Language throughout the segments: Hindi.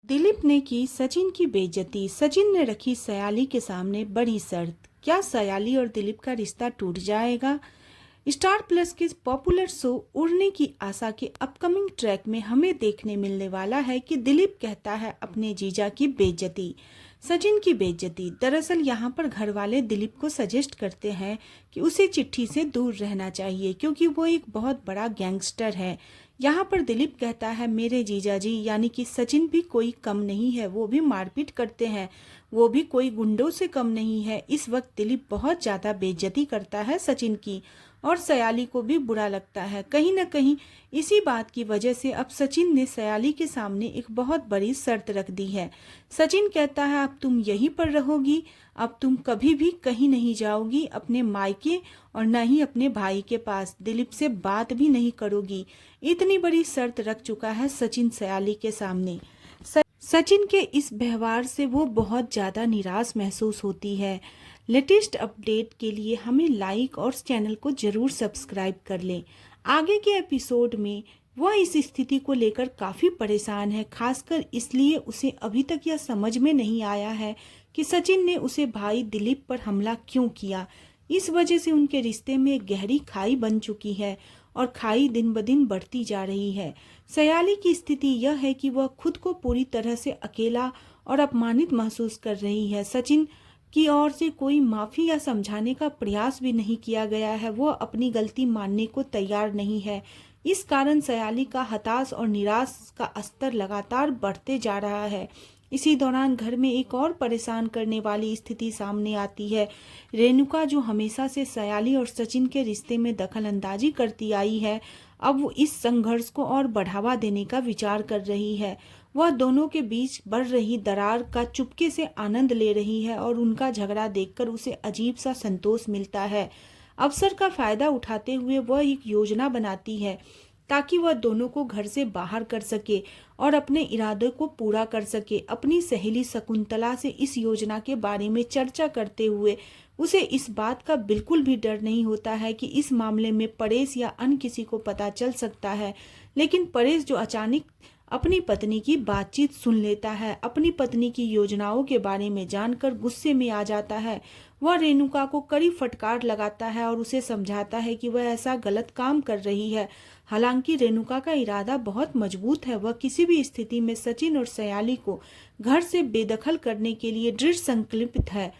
दिलीप ने की सचिन की बेइज्जती। सचिन ने रखी सयाली के सामने बड़ी शर्त। क्या सयाली और दिलीप का रिश्ता टूट जाएगा? स्टार प्लस के पॉपुलर शो उड़ने की आशा के अपकमिंग ट्रैक में हमें देखने मिलने वाला है कि दिलीप कहता है अपने जीजा की बेइज्जती, सचिन की बेइज्जती। दरअसल यहाँ पर घर वाले दिलीप को सजेस्ट करते हैं कि उसे चिट्ठी से दूर रहना चाहिए क्योंकि वो एक बहुत बड़ा गैंगस्टर है। यहाँ पर दिलीप कहता है मेरे जीजा जी यानी कि सचिन भी कोई कम नहीं है, वो भी मारपीट करते हैं, वो भी कोई गुंडों से कम नहीं है। इस वक्त दिलीप बहुत ज़्यादा बेइज्जती करता है सचिन की और सयाली को भी बुरा लगता है। कहीं ना कहीं इसी बात की वजह से अब सचिन ने सयाली के सामने एक बहुत बड़ी शर्त रख दी है। सचिन कहता है अब तुम यहीं पर रहोगी, अब तुम कभी भी कहीं नहीं जाओगी अपने मायके और न ही अपने भाई के पास, दिलीप से बात भी नहीं करोगी। इतनी बड़ी शर्त रख चुका है सचिन सयाली के सामने। सचिन के इस व्यवहार से वो बहुत ज़्यादा निराश महसूस होती है। लेटेस्ट अपडेट के लिए हमें लाइक और चैनल को ज़रूर सब्सक्राइब कर लें। आगे के एपिसोड में वह इस स्थिति को लेकर काफ़ी परेशान है, खासकर इसलिए उसे अभी तक यह समझ में नहीं आया है कि सचिन ने उसे भाई दिलीप पर हमला क्यों किया। इस वजह से उनके रिश्ते में एक गहरी खाई बन चुकी है और खाई दिन ब दिन बढ़ती जा रही है। सयाली की स्थिति यह है कि वह खुद को पूरी तरह से अकेला और अपमानित महसूस कर रही है। सचिन की ओर से कोई माफ़ी या समझाने का प्रयास भी नहीं किया गया है, वह अपनी गलती मानने को तैयार नहीं है। इस कारण सयाली का हताश और निराश का स्तर लगातार बढ़ते जा रहा है। इसी दौरान घर में एक और परेशान करने वाली स्थिति सामने आती है। रेणुका, जो हमेशा से सयाली और सचिन के रिश्ते में दखल अंदाजी करती आई है, अब वो इस संघर्ष को और बढ़ावा देने का विचार कर रही है। वह दोनों के बीच बढ़ रही दरार का चुपके से आनंद ले रही है और उनका झगड़ा देखकर उसे अजीब सा संतोष मिलता है। अवसर का फायदा उठाते हुए वह एक योजना बनाती है ताकि वह दोनों को घर से बाहर कर सके और अपने इरादे को पूरा कर सके। अपनी सहेली शकुंतला से इस योजना के बारे में चर्चा करते हुए उसे इस बात का बिल्कुल भी डर नहीं होता है कि इस मामले में परेश या अन्य किसी को पता चल सकता है। लेकिन परेश, जो अचानक अपनी पत्नी की बातचीत सुन लेता है, अपनी पत्नी की योजनाओं के बारे में जानकर गुस्से में आ जाता है। वह रेणुका को कड़ी फटकार लगाता है और उसे समझाता है कि वह ऐसा गलत काम कर रही है। हालांकि रेणुका का इरादा बहुत मजबूत है, वह किसी भी स्थिति में सचिन और सयाली को घर से बेदखल करने के लिए दृढ़ संकल्पित है।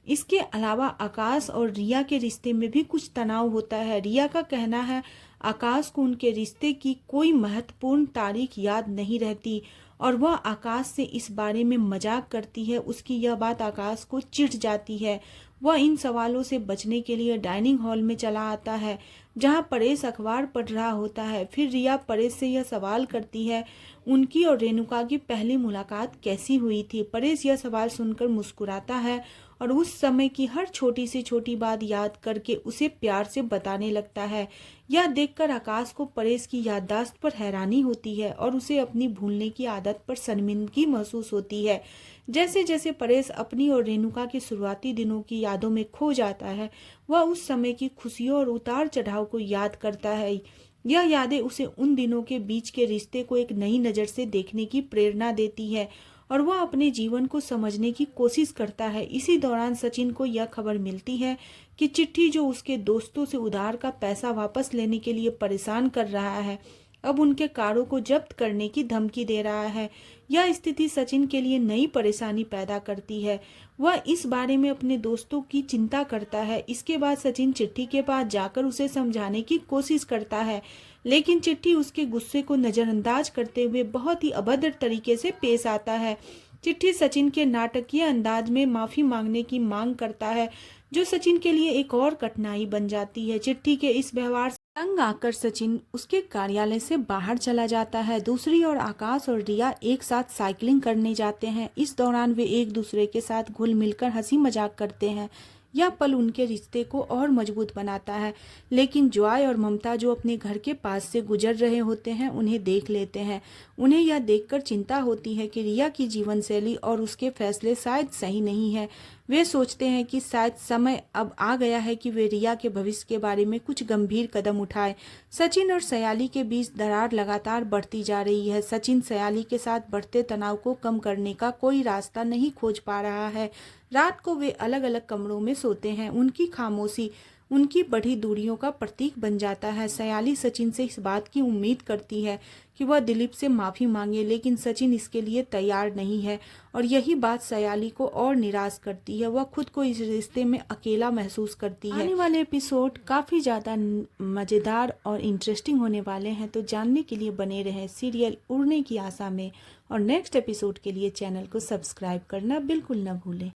इसके अलावा आकाश और रिया के रिश्ते में भी कुछ तनाव होता है। रिया का कहना है आकाश को उनके रिश्ते की कोई महत्वपूर्ण तारीख याद नहीं रहती और वह आकाश से इस बारे में मजाक करती है। उसकी यह बात आकाश को चिढ़ जाती है। वह इन सवालों से बचने के लिए डाइनिंग हॉल में चला आता है जहां परेश अखबार पढ़ रहा होता है। फिर रिया परेश से यह सवाल करती है उनकी और रेणुका की पहली मुलाकात कैसी हुई थी। परेश यह सवाल सुनकर मुस्कुराता है और उस समय की हर छोटी से छोटी बात याद करके उसे प्यार से बताने लगता है। यह देखकर आकाश को परेश की याददाश्त पर हैरानी होती है और उसे अपनी भूलने की आदत पर शर्मिंदगी महसूस होती है। जैसे जैसे परेश अपनी और रेणुका के शुरुआती दिनों की यादों में खो जाता है, वह उस समय की खुशियों और उतार चढ़ाव को याद करता है। यह यादें उसे उन दिनों के बीच के रिश्ते को एक नई नज़र से देखने की प्रेरणा देती है और वह अपने जीवन को समझने की कोशिश करता है। इसी दौरान सचिन को यह खबर मिलती है कि चिट्ठी, जो उसके दोस्तों से उधार का पैसा वापस लेने के लिए परेशान कर रहा है, अब उनके कारों को जब्त करने की धमकी दे रहा है। यह स्थिति सचिन के लिए नई परेशानी पैदा करती है। वह इस बारे में अपने दोस्तों की चिंता करता है। इसके बाद सचिन चिट्ठी के पास जाकर उसे समझाने की कोशिश करता है, लेकिन चिट्ठी उसके गुस्से को नज़रअंदाज करते हुए बहुत ही अभद्र तरीके से पेश आता है। चिट्ठी सचिन के नाटकीय अंदाज में माफ़ी मांगने की मांग करता है, जो सचिन के लिए एक और कठिनाई बन जाती है। चिट्ठी के इस व्यवहार से तंग आकर सचिन उसके कार्यालय से बाहर चला जाता है। दूसरी ओर आकाश और रिया एक साथ साइकिलिंग करने जाते हैं। इस दौरान वे एक दूसरे के साथ घुल मिलकर हंसी मजाक करते हैं। यह पल उनके रिश्ते को और मजबूत बनाता है। लेकिन जॉय और ममता जो अपने घर के पास से गुजर रहे होते हैं उन्हें देख लेते हैं। उन्हें यह देखकर चिंता होती है कि रिया की जीवन शैली और उसके फैसले शायद सही नहीं है। वे सोचते हैं कि शायद समय अब आ गया है कि वे रिया के भविष्य के बारे में कुछ गंभीर कदम उठाएं। सचिन और सयाली के बीच दरार लगातार बढ़ती जा रही है। सचिन सयाली के साथ बढ़ते तनाव को कम करने का कोई रास्ता नहीं खोज पा रहा है। रात को वे अलग अलग कमरों में सोते हैं। उनकी खामोशी उनकी बढ़ी दूरियों का प्रतीक बन जाता है। सयाली सचिन से इस बात की उम्मीद करती है कि वह दिलीप से माफ़ी मांगे, लेकिन सचिन इसके लिए तैयार नहीं है और यही बात सयाली को और निराश करती है। वह खुद को इस रिश्ते में अकेला महसूस करती है। आने वाले एपिसोड काफ़ी ज़्यादा मज़ेदार और इंटरेस्टिंग होने वाले हैं, तो जानने के लिए बने रहें सीरियल उड़ने की आशा में। और नेक्स्ट एपिसोड के लिए चैनल को सब्सक्राइब करना बिल्कुल न भूलें।